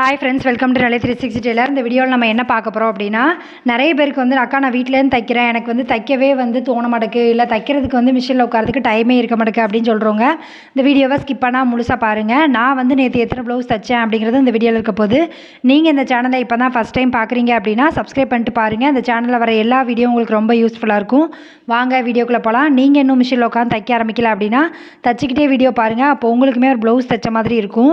Hi friends, welcome to நிலை 360 Taylor. இந்த வீடியோவில் நம்ம என்ன பார்க்க போகிறோம் அப்படின்னா, நிறைய பேருக்கு வந்து அக்கா நான் வீட்டிலேருந்து தைக்கிறேன், எனக்கு வந்து தைக்கவே வந்து தோண மாட்டேக்கு, இல்லை தைக்கிறதுக்கு வந்து மிஷினில் உட்காரதுக்கு டைமே இருக்க மாட்டேக்கு அப்படின்னு சொல்கிறவங்க இந்த வீடியோவை ஸ்கிப் பண்ணால் முழுசாக பாருங்கள். நான் வந்து நேற்று எத்தனை ப்ளவுஸ் தைச்சேன் அப்படிங்கிறது இந்த வீடியோவில் இருக்க போது. நீங்கள் இந்த சேனலை இப்போ தான் ஃபஸ்ட் டைம் பார்க்குறீங்க அப்படின்னா சப்ஸ்கிரைப் பண்ணிட்டு பாருங்கள். இந்த சேனலில் வர எல்லா வீடியோ உங்களுக்கு ரொம்ப யூஸ்ஃபுல்லாக இருக்கும். வாங்க வீடியோக்குள்ளே போகலாம். நீங்கள் இன்னும் மிஷினில் உட்காந்து தைக்க ஆரம்பிக்கல அப்படின்னா தச்சிக்கிட்டே வீடியோ பாருங்கள். அப்போ உங்களுக்குமே ஒரு ப்ளவுஸ் தைச்ச மாதிரி இருக்கும்.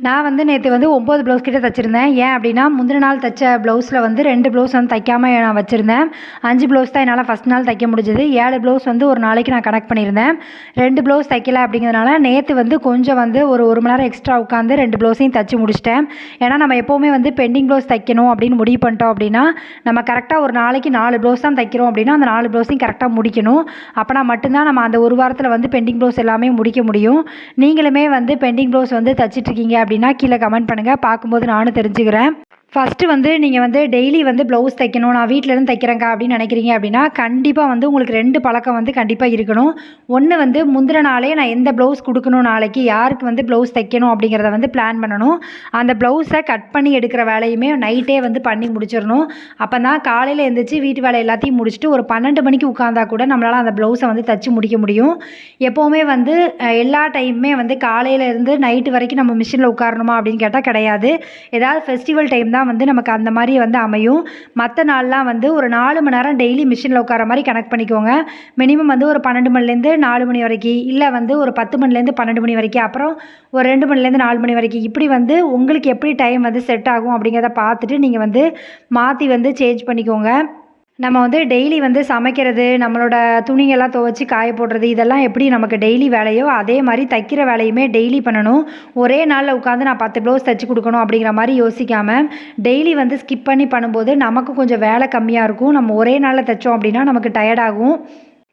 நான் வந்து நேற்று வந்து 9 ப்ளவுஸ் கிட்டே தைச்சிருந்தேன். ஏன் அப்படின்னா முந்தின நாள் தைச்ச ப்ளவுஸில் வந்து 2 ப்ளவுஸ் வந்து தைக்காமல் நான் வச்சுருந்தேன். 5 ப்ளவுஸ் தான் என்னால் ஃபஸ்ட் நாள் தைக்க முடிஞ்சது. 7 ப்ளவுஸ் வந்து ஒரு நாளைக்கு நான் கனெக்ட் பண்ணியிருந்தேன். 2 ப்ளவுஸ் தைக்கல அப்படிங்கிறதுனால நேற்று வந்து கொஞ்சம் வந்து ஒரு மணி நேரம் எக்ஸ்ட்ரா உட்காந்து 2 ப்ளவுஸையும் தைச்சி முடிச்சிட்டேன். ஏன்னா நம்ம எப்போவுமே வந்து பெண்டிங் ப்ளவுஸ் தைக்கணும் அப்படின்னு முடிவு பண்ணிட்டோம் அப்படின்னா நம்ம கரெக்டாக ஒரு நாளைக்கு 4 ப்ளவுஸ் தான் தைக்கிறோம் அப்படின்னா அந்த 4 ப்ளவுஸையும் கரெக்டாக முடிக்கணும். அப்போனா மட்டும்தான் நம்ம அந்த ஒரு வாரத்தில் வந்து பெண்டிங் ப்ளவுஸ் எல்லாமே முடிக்க முடியும். நீங்களுமே வந்து பெண்டிங் ப்ளவுஸ் வந்து தைச்சிட்ருக்கீங்க அப்படின்னா கீழே கமெண்ட் பண்ணுங்கள், பார்க்கும்போது நானும் தெரிஞ்சுக்கிறேன். ஃபஸ்ட்டு வந்து நீங்கள் வந்து டெய்லி வந்து ப்ளவுஸ் தைக்கணும், நான் வீட்டிலேருந்து தைக்கிறேங்க்கா அப்படின்னு நினைக்கிறீங்க அப்படின்னா கண்டிப்பாக வந்து உங்களுக்கு 2 பழக்கம் வந்து கண்டிப்பாக இருக்கணும். ஒன்று வந்து முந்தின நாளே நான் எந்த ப்ளவுஸ் கொடுக்கணும், நாளைக்கு யாருக்கு வந்து ப்ளவுஸ் தைக்கணும் அப்படிங்கிறத வந்து பிளான் பண்ணணும். அந்த ப்ளவுஸை கட் பண்ணி எடுக்கிற வேலையுமே நைட்டே வந்து பண்ணி முடிச்சிடணும். அப்போ தான் காலையில் எழுந்திரிச்சு வீட்டு வேலை எல்லாத்தையும் முடிச்சுட்டு ஒரு 12 மணிக்கு உட்காந்தா கூட நம்மளால் அந்த ப்ளவுஸை வந்து தைச்சி முடிக்க முடியும். எப்போவுமே வந்து எல்லா டைமுமே வந்து காலையிலேருந்து நைட்டு வரைக்கும் நம்ம மிஷினில் உட்காரணுமா அப்படின்னு கேட்டால் கிடையாது. ஏதாவது ஃபெஸ்டிவல் டைம் தான் வந்து நமக்கு அந்த மாதிரி வந்து அமையும். மற்ற நாள்லாம் வந்து ஒரு 4 மணி நேரம் டெய்லி மிஷினில் உட்கார மாதிரி கனெக்ட் பண்ணிக்கோங்க. மினிமம் வந்து ஒரு 12 மணிலேருந்து 4 மணி வரைக்கும், இல்லை வந்து ஒரு 10 மணிலேருந்து 12 மணி வரைக்கும், அப்புறம் ஒரு 2 மணிலேருந்து 4 மணி வரைக்கும், இப்படி வந்து உங்களுக்கு எப்படி டைம் வந்து செட் ஆகும் அப்படிங்கிறத பார்த்துட்டு நீங்கள் வந்து மாற்றி வந்து சேஞ்ச் பண்ணிக்கோங்க. நம்ம வந்து டெய்லி வந்து சமைக்கிறது, நம்மளோட துணியெல்லாம் துவைச்சி காய போடுறது, இதெல்லாம் எப்படி நமக்கு டெய்லி வேலையோ அதே மாதிரி தைக்கிற வேலையுமே டெய்லி பண்ணணும். ஒரே நாளில் உட்காந்து நான் 10 ப்ளவுஸ் தைச்சி கொடுக்கணும் அப்படிங்கிற மாதிரி யோசிக்காமல் டெய்லி வந்து ஸ்கிப் பண்ணி பண்ணும்போது நமக்கு கொஞ்சம் வேலை கம்மியாக இருக்கும். நம்ம ஒரே நாளில் தைச்சோம் அப்படின்னா நமக்கு டயர்டாகும்.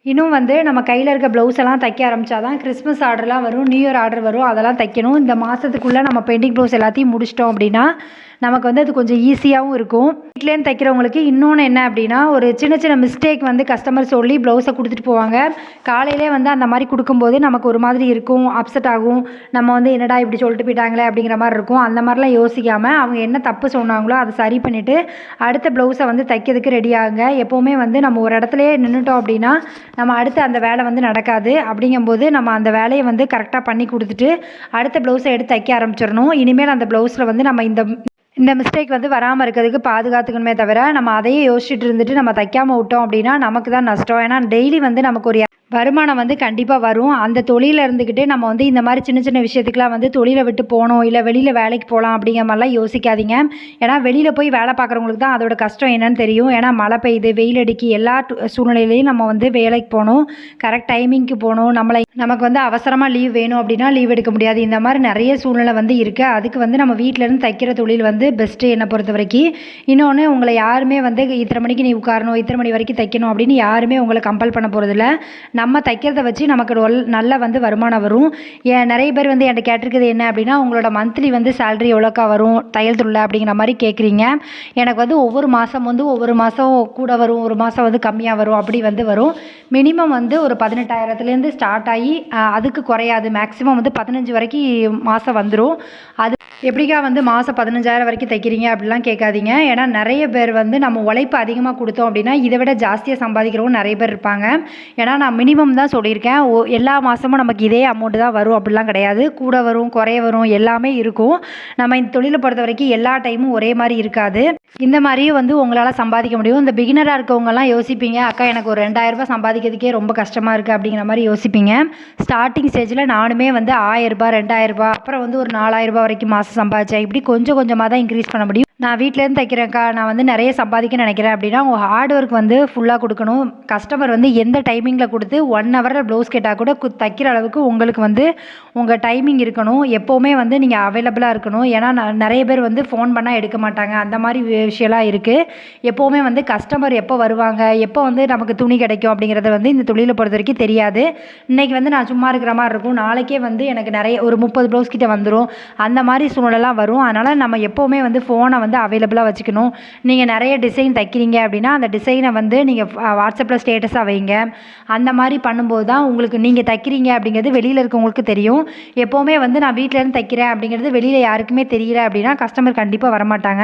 இன்னும் வந்து நம்ம கையில் இருக்க ப்ளவுஸ் எல்லாம் தைக்க ஆரம்பித்தா தான் கிறிஸ்மஸ் ஆர்டர்லாம் வரும், நியூ இயர் ஆர்டர் வரும், அதெல்லாம் தைக்கணும். இந்த மாதத்துக்குள்ளே நம்ம பெண்டிங் ப்ளவுஸ் எல்லாத்தையும் முடிச்சிட்டோம் அப்படின்னா நமக்கு வந்து அது கொஞ்சம் ஈஸியாகவும் இருக்கும். வீட்லேருந்து தைக்கிறவங்களுக்கு இன்னொன்று என்ன அப்படின்னா, ஒரு சின்ன சின்ன மிஸ்டேக் வந்து கஸ்டமர் சொல்லி ப்ளவுஸை கொடுத்துட்டு போவாங்க. காலையிலே வந்து அந்த மாதிரி கொடுக்கும்போது நமக்கு ஒரு மாதிரி இருக்கும், அப்செட் ஆகும். நம்ம வந்து என்னடா இப்படி சொல்லிட்டு போயிட்டாங்களே அப்படிங்கிற மாதிரி இருக்கும். அந்த மாதிரிலாம் யோசிக்காமல் அவங்க என்ன தப்பு சொன்னாங்களோ அதை சரி பண்ணிவிட்டு அடுத்த ப்ளவுஸை வந்து தைக்கிறதுக்கு ரெடி ஆகுங்க. எப்போவுமே வந்து நம்ம ஒரு இடத்துலையே நின்றுட்டோம் அப்படின்னா நம்ம அடுத்து அந்த வேலை வந்து நடக்காது. அப்படிங்கும்போது நம்ம அந்த வேலையை வந்து கரெக்டாக பண்ணி கொடுத்துட்டு அடுத்த ப்ளவுஸை எடுத்து தைக்க ஆரம்பிச்சிடணும். இனிமேல் அந்த ப்ளவுஸில் வந்து நம்ம இந்த மிஸ்டேக் வந்து வராமல் இருக்கிறதுக்கு பாதுகாத்துக்கணுமே தவிர நம்ம அதையே யோசிச்சுட்டு இருந்துட்டு நம்ம தைக்காமல் விட்டோம் அப்படின்னா நமக்கு தான் நஷ்டம். ஏன்னா டெய்லி வந்து நமக்கு ஒரு வருமானம் வந்து கண்டிப்பாக வரும். அந்த தொழிலில் இருந்துக்கிட்டே நம்ம வந்து இந்த மாதிரி சின்ன சின்ன விஷயத்துக்குலாம் வந்து தொழிலை விட்டு போகணும், இல்லை வெளியில் வேலைக்கு போகலாம் அப்படிங்கிற மாதிரிலாம் யோசிக்காதீங்க. ஏன்னா வெளியில் போய் வேலை பார்க்குறவங்களுக்கு தான் அதோட கஷ்டம் என்னன்னு தெரியும். ஏன்னா மழை பெய்யுது, வெயில் அடிக்கி, எல்லா சூழ்நிலையிலையும் நம்ம வந்து வேலைக்கு போகணும், கரெக்ட் டைமிங்க்கு போகணும். நமக்கு வந்து அவசரமாக லீவ் வேணும் அப்படின்னா லீவ் எடுக்க முடியாது. இந்த மாதிரி நிறைய சூழ்நிலை வந்து இருக்குது. அதுக்கு வந்து நம்ம வீட்டிலேருந்து தைக்கிற தொழில் வந்து பெஸ்ட்டு என்னை பொறுத்த வரைக்கும். இன்னொன்று, உங்களை யாருமே வந்து இத்தனை மணிக்கு நீ உட்காரணும், இத்தனை மணி வரைக்கும் தைக்கணும் அப்படின்னு யாருமே உங்களை கம்பல் பண்ண போகிறதில்ல. நம்ம தைக்கிறத வச்சு நமக்கு நல்ல வந்து வருமானம் வரும். நிறைய பேர் வந்து என்கிட்ட கேட்டிருக்குது என்ன அப்படின்னா, உங்களோட மந்த்லி வந்து சேலரி எவ்வளோக்கா வரும் தையல் தொழில் அப்படிங்கிற மாதிரி கேட்குறீங்க. எனக்கு வந்து ஒவ்வொரு மாதம் கூட வரும், ஒரு மாதம் வந்து கம்மியாக வரும், அப்படி வந்து வரும். மினிமம் வந்து ஒரு 18,000லேருந்து ஸ்டார்ட் ஆகி அதுக்கு குறையாது. மேக்ஸிமம் வந்து 15 வரைக்கும் மாதம் வந்துடும். அது எப்படிக்கா வந்து மாதம் 15,000 வரைக்கும் தைக்கிறீங்க அப்படிலாம் கேட்காதீங்க. ஏன்னா நிறைய பேர் வந்து நம்ம உழைப்பு அதிகமாக கொடுத்தோம் அப்படின்னா இதை விட ஜாஸ்தியாக சம்பாதிக்கிறவங்க நிறைய பேர் இருப்பாங்க. ஏன்னா நான் மினிமம் தான் சொல்லியிருக்கேன். எல்லா மாதமும் நமக்கு இதே அமௌண்ட்டு தான் வரும் அப்படிலாம் கிடையாது. கூட வரும், குறைய வரும், எல்லாமே இருக்கும். நம்ம இந்த தொழிலை பொறுத்த வரைக்கும் எல்லா டைமும் ஒரே மாதிரி இருக்காது. இந்த மாதிரியும் வந்து உங்களால் சம்பாதிக்க முடியும். இந்த பிகினராக இருக்கவங்கலாம் யோசிப்பீங்க, அக்கா எனக்கு ஒரு 2,000 சம்பாதிக்கிறதுக்கே ரொம்ப கஷ்டமாக இருக்குது அப்படிங்கிற மாதிரி யோசிப்பீங்க. ஸ்டார்டிங் ஸ்டேஜில் நானுமே வந்து 1,000 2,000 அப்புறம் வந்து ஒரு 4,000 வரைக்கும் மாதம் சம்பாதிச்சேன். இப்படி கொஞ்சம் கொஞ்சமாக தான் இன்க்ரீஸ் பண்ண முடியும். நான் வீட்டிலேருந்து தைக்கிறேன்க்கா, நான் வந்து நிறைய சம்பாதிக்க நினைக்கிறேன் அப்படின்னா உங்கள் ஹார்ட் ஒர்க் வந்து ஃபுல்லாக கொடுக்கணும். கஸ்டமர் வந்து எந்த டைமிங்கில் கொடுத்து 1 ஹவரில் ப்ளவுஸ் கேட்டால் கூட தைக்கிற அளவுக்கு உங்களுக்கு வந்து உங்கள் டைமிங் இருக்கணும். எப்போவுமே வந்து நீங்கள் அவைலபிளாக இருக்கணும். ஏன்னா நிறைய பேர் வந்து ஃபோன் பண்ணால் எடுக்க மாட்டாங்க, அந்த மாதிரி விஷயம்லாம் இருக்குது. எப்போவுமே வந்து கஸ்டமர் எப்போ வருவாங்க, எப்போ வந்து நமக்கு துணி கிடைக்கும் அப்படிங்கிறது வந்து இந்த தொழிலை பொறுத்த வரைக்கும் தெரியாது. இன்றைக்கி வந்து நான் சும்மா இருக்கிற மாதிரி இருக்கும், நாளைக்கே வந்து எனக்கு நிறைய ஒரு 30 ப்ளவுஸ் கிட்ட வந்துடும். அந்த மாதிரி சூழ்நிலைலாம் வரும். அதனால் நம்ம எப்போவுமே வந்து ஃபோனை வந்து அவைலபிளாக வச்சுக்கணும். நீங்கள் நிறைய டிசைன் தைக்கிறீங்க அப்படின்னா அந்த டிசைனை வந்து நீங்கள் வாட்ஸ்அப்பில் ஸ்டேட்டஸாக வைங்க. அந்த மாதிரி பண்ணும்போது தான் உங்களுக்கு நீங்கள் தைக்கிறீங்க அப்படிங்கிறது வெளியில் இருக்கவங்களுக்கு தெரியும். எப்போவுமே வந்து நான் வீட்டிலேருந்து தைக்கிறேன் அப்படிங்கிறது வெளியில் யாருக்குமே தெரியல அப்படின்னா கஸ்டமர் கண்டிப்பாக வரமாட்டாங்க.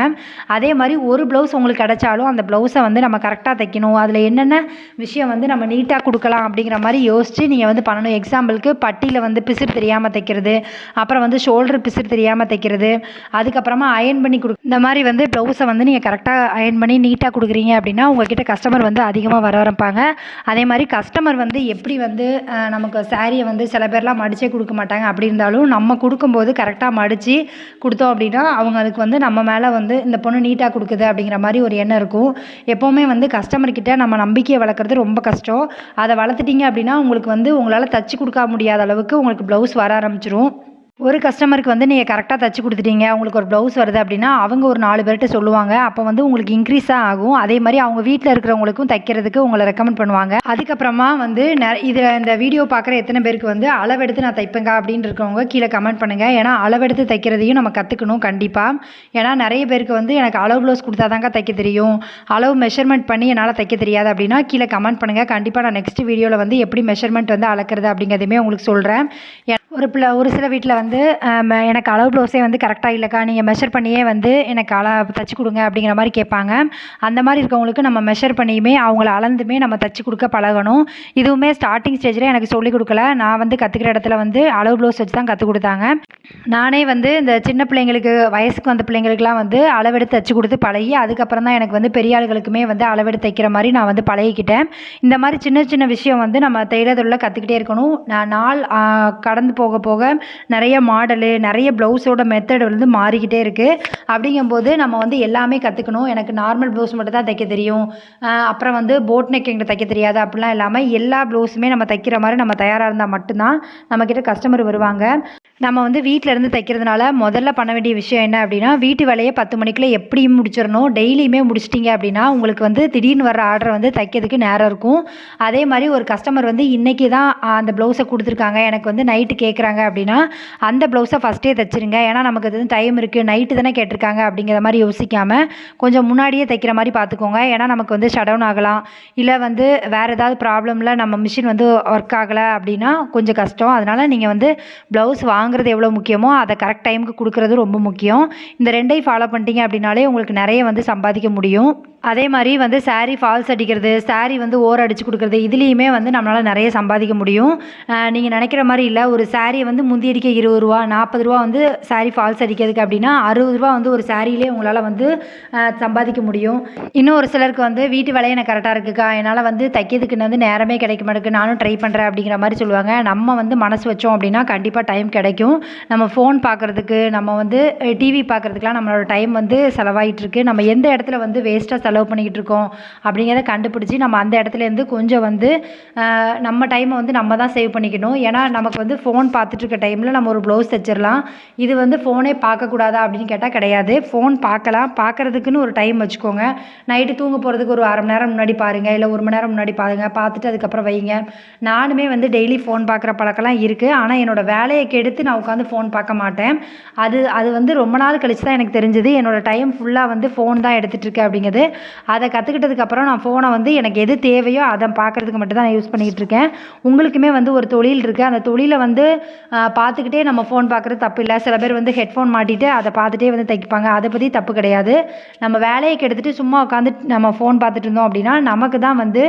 அதே மாதிரி ஒரு ப்ளவுஸ் உங்களுக்கு கிடைச்சாலும் அந்த ப்ளவுஸை வந்து நம்ம கரெக்டாக தைக்கணும். அதில் என்னென்ன விஷயம் வந்து நம்ம நீட்டாக கொடுக்கலாம் அப்படிங்கிற மாதிரி யோசித்து நீங்கள் வந்து பண்ணணும். எக்ஸாம்பிளுக்கு பட்டியில் வந்து பிசிறு தெரியாமல் தைக்கிறது, அப்புறம் வந்து ஷோல்டர் பிசிறு தெரியாமல் தைக்கிறது, அதுக்கப்புறமா அயன் பண்ணி இந்த மாதிரி வந்து ப்ளவுஸை வந்து நீங்கள் கரெக்டாக அயன் பண்ணி நீட்டாக கொடுக்குறீங்க அப்படின்னா உங்கள்கிட்ட கஸ்டமர் வந்து அதிகமாக வர ஆரம்பிப்பாங்க. அதே மாதிரி கஸ்டமர் வந்து எப்படி வந்து நமக்கு சாரியை வந்து சில பேர்லாம் மடித்தே கொடுக்க மாட்டாங்க. அப்படி இருந்தாலும் நம்ம கொடுக்கும்போது கரெக்டாக மடித்து கொடுத்தோம் அப்படின்னா அவங்களுக்கு வந்து நம்ம மேலே வந்து இந்த பொண்ணு நீட்டாக கொடுக்குது அப்படிங்கிற மாதிரி ஒரு எண்ணம் இருக்கும். எப்போவுமே வந்து கஸ்டமர்கிட்ட நம்ம நம்பிக்கையை வளர்க்குறது ரொம்ப கஷ்டம். அதை வளர்த்துட்டிங்க அப்படின்னா உங்களுக்கு வந்து உங்களால் தச்சு கொடுக்க முடியாத அளவுக்கு உங்களுக்கு ப்ளவுஸ் வர ஆரம்பிச்சிரும். ஒரு கஸ்டமருக்கு வந்து நீங்கள் கரெக்டாக தச்சு கொடுத்துட்டீங்க, உங்களுக்கு ஒரு ப்ளவுஸ் வருது அப்படின்னா அவங்க ஒரு 4 பேர்கிட்ட சொல்லுவாங்க. அப்போ வந்து உங்களுக்கு இன்க்ரீஸாக ஆகும். அதே மாதிரி அவங்க வீட்டில் இருக்கிறவங்களுக்கும் தைக்கிறதுக்கு உங்களை ரெக்கமெண்ட் பண்ணுவாங்க. அதுக்கப்புறமா வந்து இதில் இந்த வீடியோ பார்க்குற எத்தனை பேருக்கு வந்து அளவெடுத்து நான் தைப்பேங்க அப்படின்னு இருக்கவங்க கீழே கமெண்ட் பண்ணுங்கள். ஏன்னா அளவெடுத்து தைக்கிறதையும் நம்ம கற்றுக்கணும் கண்டிப்பாக. ஏன்னா நிறைய பேருக்கு வந்து எனக்கு அளவு ப்ளவுஸ் கொடுத்தா தாங்க தைக்க தெரியும், அளவு மெஷர்மெண்ட் பண்ணி என்னால் தைக்க தெரியாது அப்படின்னா கீழே கமெண்ட் பண்ணுங்கள். கண்டிப்பாக நான் நெக்ஸ்ட் வீடியோவில் வந்து எப்படி மெஷர்மெண்ட் வந்து அளக்கிறது அப்படிங்கிறதையுமே உங்களுக்கு சொல்கிறேன். ஒரு சில வீட்டில் வந்து எனக்கு அளவு ப்ளவுஸே வந்து கரெக்டாக இல்லைக்கா, நீங்கள் மெஷர் பண்ணியே வந்து எனக்கு தைச்சி கொடுங்க அப்படிங்கிற மாதிரி கேட்பாங்க. அந்த மாதிரி இருக்கவங்களுக்கு நம்ம மெஷர் பண்ணியுமே அவங்கள அளந்துமே நம்ம தைச்சி கொடுக்க பழகணும். இதுவுமே ஸ்டார்டிங் ஸ்டேஜில் எனக்கு சொல்லிக் கொடுக்கல. நான் வந்து கற்றுக்கிற இடத்துல வந்து அளவு ப்ளவுஸ் வச்சு தான் கற்றுக் கொடுத்தாங்க. நானே வந்து இந்த சின்ன பிள்ளைங்களுக்கு வயசுக்கு வந்த பிள்ளைங்களுக்குலாம் வந்து அளவெடுத்து தைச்சி கொடுத்து பழகி அதுக்கப்புறம் தான் எனக்கு வந்து பெரிய ஆளுகளுக்குமே வந்து அளவெடுத்து தைக்கிற மாதிரி நான் வந்து பழகிக்கிட்டேன். இந்த மாதிரி சின்ன சின்ன விஷயம் வந்து நம்ம தையல் தொழிலில் கற்றுக்கிட்டே இருக்கணும். நாள் கடந்து போக போக நிறைய மாடலு நிறைய ப்ளவுஸோட மெத்தட் வந்து மாறிக்கிட்டே இருக்குது. அப்படிங்கும்போது நம்ம வந்து எல்லாமே கற்றுக்கணும். எனக்கு நார்மல் ப்ளவுஸ் மட்டும் தான் தைக்க தெரியும், அப்புறம் வந்து போட் நெக் எங்களுக்கு தைக்க தெரியாது அப்படிலாம் இல்லாமல் எல்லா ப்ளவுஸுமே நம்ம தைக்கிற மாதிரி நம்ம தயாராக இருந்தால் மட்டும்தான் நம்மக்கிட்ட கஸ்டமர் வருவாங்க. நம்ம வந்து வீட்டிலேருந்து தைக்கிறதுனால முதல்ல பண்ண வேண்டிய விஷயம் என்ன அப்படின்னா வீட்டு வேலையை 10 மணிக்குள்ளே எப்படியும் முடிச்சிடணும். டெய்லியுமே முடிச்சிட்டிங்க அப்படின்னா உங்களுக்கு வந்து திடீர்னு வர ஆர்டரை வந்து தைக்கிறதுக்கு நேரம் இருக்கும். அதே மாதிரி ஒரு கஸ்டமர் வந்து இன்றைக்கி தான் அந்த ப்ளவுஸை கொடுத்துருக்காங்க, எனக்கு வந்து நைட்டு கேட்குறாங்க அப்படின்னா அந்த ப்ளவுஸை ஃபஸ்ட்டே தைச்சிருங்க. ஏன்னா நமக்கு அது டைம் இருக்குது, நைட்டு தானே கேட்டிருக்காங்க அப்படிங்கிற மாதிரி யோசிக்காமல் கொஞ்சம் முன்னாடியே தைக்கிற மாதிரி பார்த்துக்கோங்க. ஏன்னா நமக்கு வந்து ஷட் டவுன் ஆகலாம், இல்லை வந்து வேறு ஏதாவது ப்ராப்ளமில் நம்ம மிஷின் வந்து ஒர்க் ஆகலை அப்படின்னா கொஞ்சம் கஷ்டம். அதனால் நீங்கள் வந்து ப்ளவுஸ் வாங்குறது எவ்வளோ முக்கியமோ அதை கரெக்ட் டைமுக்கு கொடுக்குறது ரொம்ப முக்கியம். இந்த ரெண்டையும் ஃபாலோ பண்ணிட்டீங்க அப்படின்னாலே உங்களுக்கு நிறைய வந்து சம்பாதிக்க முடியும். அதே மாதிரி வந்து சாரீ ஃபால்ஸ் அடிக்கிறது, சாரீ வந்து ஓரம் அடித்து கொடுக்குறது, இதுலேயுமே வந்து நம்மளால் நிறைய சம்பாதிக்க முடியும். நீங்கள் நினைக்கிற மாதிரி இல்லை. ஒரு சாரியை வந்து முந்தி அடிக்க 20 ரூபா 40 ரூபா வந்து சாரீ ஃபால்ஸ் அடிக்கிறதுக்கு அப்படின்னா 60 ரூபா வந்து ஒரு சாரியிலே உங்களால் வந்து சம்பாதிக்க முடியும். இன்னும் ஒரு சிலருக்கு வந்து வீட்டு வேலையை எனக்கு கரெக்டாக இருக்குக்கா, என்னால் வந்து தைக்கிறதுக்கு வந்து நேரமே கிடைக்க மாட்டேங்குது, நானும் ட்ரை பண்ணுறேன் அப்படிங்கிற மாதிரி சொல்லுவாங்க. நம்ம வந்து மனசு வச்சோம் அப்படின்னா கண்டிப்பாக டைம் கிடைக்கும். நம்ம ஃபோன் பார்க்குறதுக்கு, நம்ம வந்து டிவி பார்க்குறதுக்குலாம் நம்மளோட டைம் வந்து செலவாகிட்டுருக்கு. நம்ம எந்த இடத்துல வந்து வேஸ்ட்டாக செலவு பண்ணிக்கிட்டு இருக்கோம் அப்படிங்கிறத கண்டுபிடிச்சி நம்ம அந்த இடத்துலேருந்து கொஞ்சம் வந்து நம்ம டைமை வந்து நம்ம தான் சேவ் பண்ணிக்கணும். ஏன்னா நமக்கு வந்து ஃபோன் பார்த்துட்டு இருக்க டைமில் நம்ம ஒரு ப்ளவுஸ் தைச்சிடலாம். இது வந்து ஃபோனே பார்க்கக்கூடாதா அப்படின்னு கேட்டால் கிடையாது. ஃபோன் பார்க்கலாம், பார்க்குறதுக்குன்னு ஒரு டைம் வச்சுக்கோங்க. நைட்டு தூங்க போகிறதுக்கு ஒரு 1/2 மணி நேரம் முன்னாடி பாருங்கள், இல்லை 1 மணி நேரம் முன்னாடி பாருங்கள், பார்த்துட்டு அதுக்கப்புறம் வைங்க. நானுமே வந்து டெய்லி ஃபோன் பார்க்குற பழக்கம்லாம் இருக்குது. ஆனால் என்னோடய வேலையை கெடுத்து நான் உட்காந்து ஃபோன் பார்க்க மாட்டேன். அது வந்து ரொம்ப நாள் கழிச்சு தான் எனக்கு தெரிஞ்சது. என்னோடய டைம் ஃபுல்லாக வந்து ஃபோன் தான் எடுத்துகிட்டு இருக்கேன் அப்படிங்கிறது. அதை கற்றுக்கிட்டதுக்கப்புறம் நான் ஃபோனை வந்து எனக்கு எது தேவையோ அதை பார்க்குறதுக்கு மட்டும் தான் நான் யூஸ் பண்ணிக்கிட்டு இருக்கேன். உங்களுக்குமே வந்து ஒரு தொழில் இருக்குது, அந்த தொழிலை வந்து பார்த்துக்கிட்டே நம்ம ஃபோன் பார்க்குறது தப்பு இல்லை. சில பேர் வந்து ஹெட்ஃபோன் மாட்டிட்டு அதை பார்த்துட்டே வந்து தைப்பாங்க, அதை பற்றி தப்பு கிடையாது. நம்ம வேலையை கெடுத்துட்டு சும்மா உட்காந்து நம்ம ஃபோன் பார்த்துட்டு இருந்தோம் அப்படின்னா நமக்கு தான் வந்து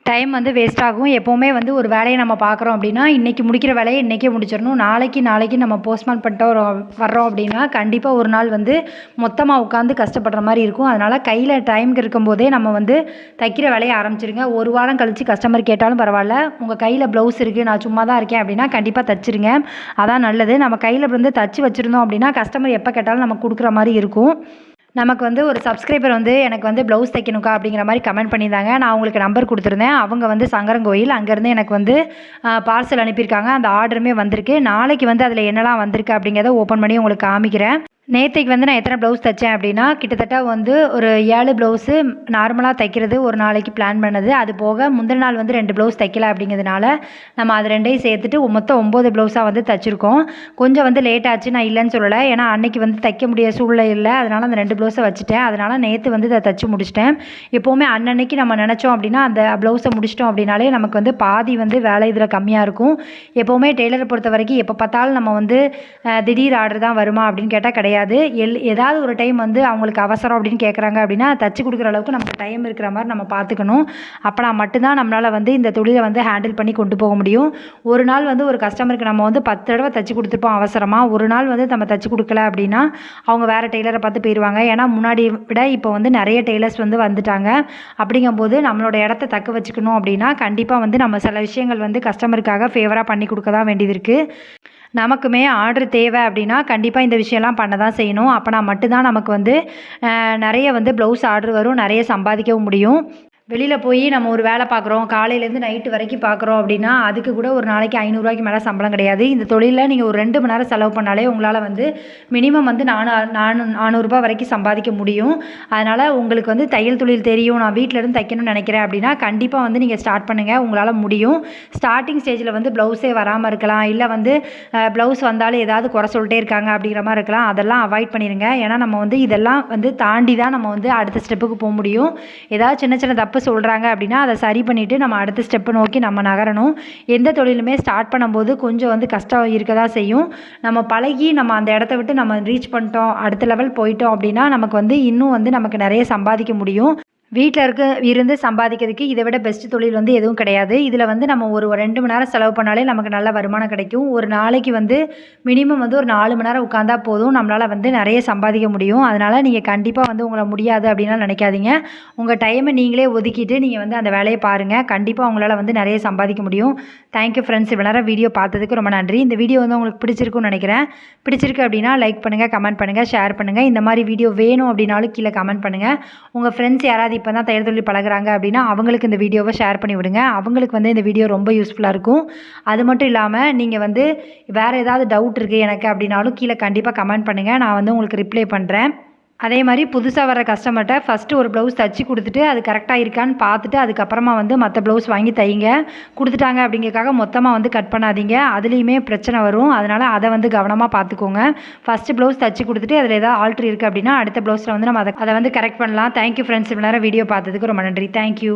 டைம் வந்து வேஸ்ட் ஆகும். எப்போவுமே வந்து ஒரு வேலையை நம்ம பார்க்குறோம் அப்படின்னா இன்றைக்கி முடிக்கிற வேலையை இன்றைக்கே முடிச்சிடணும். நாளைக்கு நம்ம போஸ்ட்மான் பண்ணிட்டு வர்றோம் அப்படின்னா கண்டிப்பாக ஒரு நாள் வந்து மொத்தமாக உட்காந்து கஷ்டப்படுற மாதிரி இருக்கும். அதனால் கையில் டைமுக்கு இருக்கும்போதே நம்ம வந்து தைக்கிற வேலையை ஆரம்பிச்சிருங்க. ஒரு வாரம் கழித்து கஸ்டமர் கேட்டாலும் பரவாயில்ல, உங்கள் கையில் ப்ளவுஸ் இருக்குது, நான் சும்மா தான் இருக்கேன் அப்படின்னா கண்டிப்பாக தைச்சிருங்க. அதான் நல்லது. நம்ம கையில் வந்து தைச்சி வச்சுருந்தோம் அப்படின்னா கஸ்டமர் எப்போ கேட்டாலும் நம்ம கொடுக்குற மாதிரி இருக்கும். நமக்கு வந்து ஒரு சப்ஸ்கிரைபர் வந்து எனக்கு வந்து ப்ளவுஸ் தைக்கணுக்கா அப்படிங்கிற மாதிரி கமெண்ட் பண்ணியிருந்தாங்க. நான் உங்களுக்கு நம்பர் கொடுத்துருந்தேன். அவங்க வந்து சங்கரங்கோயில் அங்கேருந்து எனக்கு வந்து பார்சல் அனுப்பியிருக்காங்க. அந்த ஆர்டருமே வந்திருக்கு. நாளைக்கு வந்து அதில் என்னெல்லாம் வந்திருக்கு அப்படிங்கிறத ஓப்பன் பண்ணி உங்களுக்கு காமிக்கிறேன். நேத்தைக்கு வந்து நான் எத்தனை ப்ளவுஸ் தைச்சேன் அப்படின்னா கிட்டத்தட்ட வந்து ஒரு 7 ப்ளவுஸு நார்மலாக தைக்கிறது ஒரு நாளைக்கு பிளான் பண்ணது. அது போக முந்தின நாள் வந்து 2 ப்ளவுஸ் தைக்கல அப்படிங்கிறதுனால நம்ம அது 2யும் சேர்த்துட்டு மொத்தம் 9 ப்ளவுஸாக வந்து தைச்சிருக்கோம். கொஞ்சம் வந்து லேட் ஆச்சு, நான் இல்லைன்னு சொல்லலை. ஏன்னா அன்னைக்கு வந்து தைக்க முடியாத சூழ்நிலை இல்லை. அதனால் அந்த 2 ப்ளவுஸை வச்சுட்டேன். அதனால் நேற்று வந்து இதை தைச்சி முடிச்சிட்டேன். எப்போவுமே அன்னன்னைக்கு நம்ம நினச்சோம் அப்படின்னா அந்த ப்ளவுஸை முடிச்சிட்டோம் அப்படின்னாலே நமக்கு வந்து பாதி வந்து வேலை இதில் கம்மியாக இருக்கும். எப்போவுமே டெய்லரை பொறுத்த வரைக்கும் எப்போ பார்த்தாலும் நம்ம வந்து திடீர் ஆர்டர் தான் வருமா அப்படின்னு கேட்டால் கிடையாது. ஏதாவது ஒரு டைம் வந்து அவங்களுக்கு அவசரம் அப்படின்னு கேட்குறாங்க அப்படின்னா தச்சு கொடுக்குற அளவுக்கு நமக்கு டைம் இருக்கிற மாதிரி நம்ம பார்த்துக்கணும். அப்போனா மட்டும்தான் நம்மளால் வந்து இந்த தொழிலை வந்து ஹேண்டில் பண்ணி கொண்டு போக முடியும். ஒரு நாள் வந்து ஒரு கஸ்டமருக்கு நம்ம வந்து 10 தடவை தச்சு கொடுத்துருப்போம் அவசரமாக. ஒரு நாள் வந்து நம்ம தச்சு கொடுக்கல அப்படின்னா அவங்க வேறு டெய்லரை பார்த்து போயிடுவாங்க. ஏன்னா முன்னாடி விட இப்போ வந்து நிறைய டெய்லர்ஸ் வந்து வந்துட்டாங்க. அப்படிங்கும்போது நம்மளோட இடத்த தக்க வச்சுக்கணும் அப்படின்னா கண்டிப்பாக வந்து நம்ம சில விஷயங்கள் வந்து கஸ்டமருக்காக ஃபேவராக பண்ணி கொடுக்க தான் வேண்டியது இருக்குது. நமக்குமே ஆர்டர் தேவை அப்படின்னா கண்டிப்பாக இந்த விஷயம்லாம் பண்ண தான் செய்யணும். அப்போனா மட்டும்தான் நமக்கு வந்து நிறைய வந்து ப்ளவுஸ் ஆர்டர் வரும், நிறைய சம்பாதிக்கவும் முடியும். வெளியில் போய் நம்ம ஒரு வேலை பார்க்குறோம், காலையிலேருந்து நைட்டு வரைக்கும் பார்க்குறோம் அப்படின்னா அதுக்கு கூட ஒரு நாளைக்கு 500 மேலே சம்பளம் கிடையாது. இந்த தொழிலில் நீங்கள் ஒரு 2 மணி நேரம் செலவு பண்ணாலே உங்களால் வந்து மினிமம் வந்து 400 வரைக்கும் சம்பாதிக்க முடியும். அதனால் உங்களுக்கு வந்து தையல் தொழில் தெரியும், நான் வீட்டிலேருந்து தைக்கணும்னு நினைக்கிறேன் அப்படின்னா கண்டிப்பாக வந்து நீங்கள் ஸ்டார்ட் பண்ணுங்கள், உங்களால் முடியும். ஸ்டார்டிங் ஸ்டேஜில் வந்து ப்ளவுஸே வராமல் இருக்கலாம், இல்லை வந்து ப்ளவுஸ் வந்தாலும் ஏதாவது குறை சொல்லிட்டே இருக்காங்க அப்படிங்கிற மாதிரி இருக்கலாம். அதெல்லாம் அவாய்ட் பண்ணிடுங்க. ஏன்னா நம்ம வந்து இதெல்லாம் வந்து தாண்டி தான் நம்ம வந்து அடுத்த ஸ்டெப்புக்கு போக முடியும். ஏதாவது சின்ன சின்ன தப்பு சொல்கிறாங்க அப்படின்னா அதை சரி பண்ணிவிட்டு நம்ம அடுத்த ஸ்டெப்பை நோக்கி நம்ம நகரணும். எந்த தொழிலுமே ஸ்டார்ட் பண்ணும்போது கொஞ்சம் வந்து கஷ்டம் இருக்க தான் செய்யும். நம்ம பழகி நம்ம அந்த இடத்த விட்டு நம்ம ரீச் பண்ணிட்டோம், அடுத்த லெவல் போயிட்டோம் அப்படின்னா நமக்கு வந்து இன்னும் வந்து நமக்கு நிறைய சம்பாதிக்க முடியும். வீட்டில் இருந்து சம்பாதிக்கிறதுக்கு இதை விட பெஸ்ட் தொழில் வந்து எதுவும் கிடையாது. இதில் வந்து நம்ம ஒரு 2 மணி நேரம் செலவு பண்ணாலே நமக்கு நல்ல வருமானம் கிடைக்கும். ஒரு நாளைக்கு வந்து மினிமம் வந்து ஒரு 4 மணி நேரம் உட்காந்தா போதும், நம்மளால் வந்து நிறைய சம்பாதிக்க முடியும். அதனால் நீங்கள் கண்டிப்பாக வந்து உங்களை முடியாது அப்படின்லாம் நினைக்காதீங்க. உங்கள் டைமை நீங்களே ஒதுக்கிட்டு நீங்கள் வந்து அந்த வேலையை பாருங்கள். கண்டிப்பாக உங்களால் வந்து நிறைய சம்பாதிக்க முடியும். தேங்க்யூ ஃப்ரெண்ட்ஸ், இவ்வளோ நேரம் வீடியோ பார்த்ததுக்கு ரொம்ப நன்றி. இந்த வீடியோ வந்து உங்களுக்கு பிடிச்சிருக்குன்னு நினைக்கிறேன். பிடிச்சிருக்கு அப்படின்னா லைக் பண்ணுங்கள், கமெண்ட் பண்ணுங்கள், ஷேர் பண்ணுங்கள். இந்த மாதிரி வீடியோ வேணும் அப்படின்னாலும் கீழே கமெண்ட் பண்ணுங்கள். உங்கள் ஃப்ரெண்ட்ஸ் யாராவது இப்போ தான் தையல் தொழில் பழகுறாங்க அப்படின்னா அவங்களுக்கு இந்த வீடியோவை ஷேர் பண்ணி விடுங்க. அவங்களுக்கு வந்து இந்த வீடியோ ரொம்ப யூஸ்ஃபுல்லாக இருக்கும். அது மட்டும் இல்லாமல் நீங்கள் வந்து வேறு ஏதாவது டவுட் இருக்குது எனக்கு அப்படின்னாலும் கீழே கண்டிப்பாக கமெண்ட் பண்ணுங்கள், நான் வந்து உங்களுக்கு ரிப்ளை பண்ணுறேன். அதே மாதிரி புதுசாக வர கஸ்டமர்கிட்ட ஃபஸ்ட்டு ஒரு ப்ளவுஸ் தச்சு கொடுத்துட்டு அது கரெக்டாக இருக்கான்னு பார்த்துட்டு அதுக்கப்புறமா வந்து மற்ற ப்ளவுஸ் வாங்கி தைங்க. கொடுத்துட்டாங்க அப்படிங்கிறக்காக மொத்தமாக வந்து கட் பண்ணாதீங்க, அதுலேயுமே பிரச்சனை வரும். அதனால் அதை வந்து கவனமாக பார்த்துக்கோங்க. ஃபஸ்ட்டு ப்ளவுஸ் தச்சு கொடுத்துட்டு அதில் ஏதாவது ஆல்ட்ரு இருக்குது அப்படின்னா அடுத்த ப்ளவுஸில் வந்து நம்ம அதை வந்து கரெக்ட் பண்ணலாம். தேங்க்யூ ஃப்ரெண்ட்ஸ், இவ்வளோ நேரம் வீடியோ பார்த்ததுக்கு ரொம்ப நன்றி. தேங்க்யூ.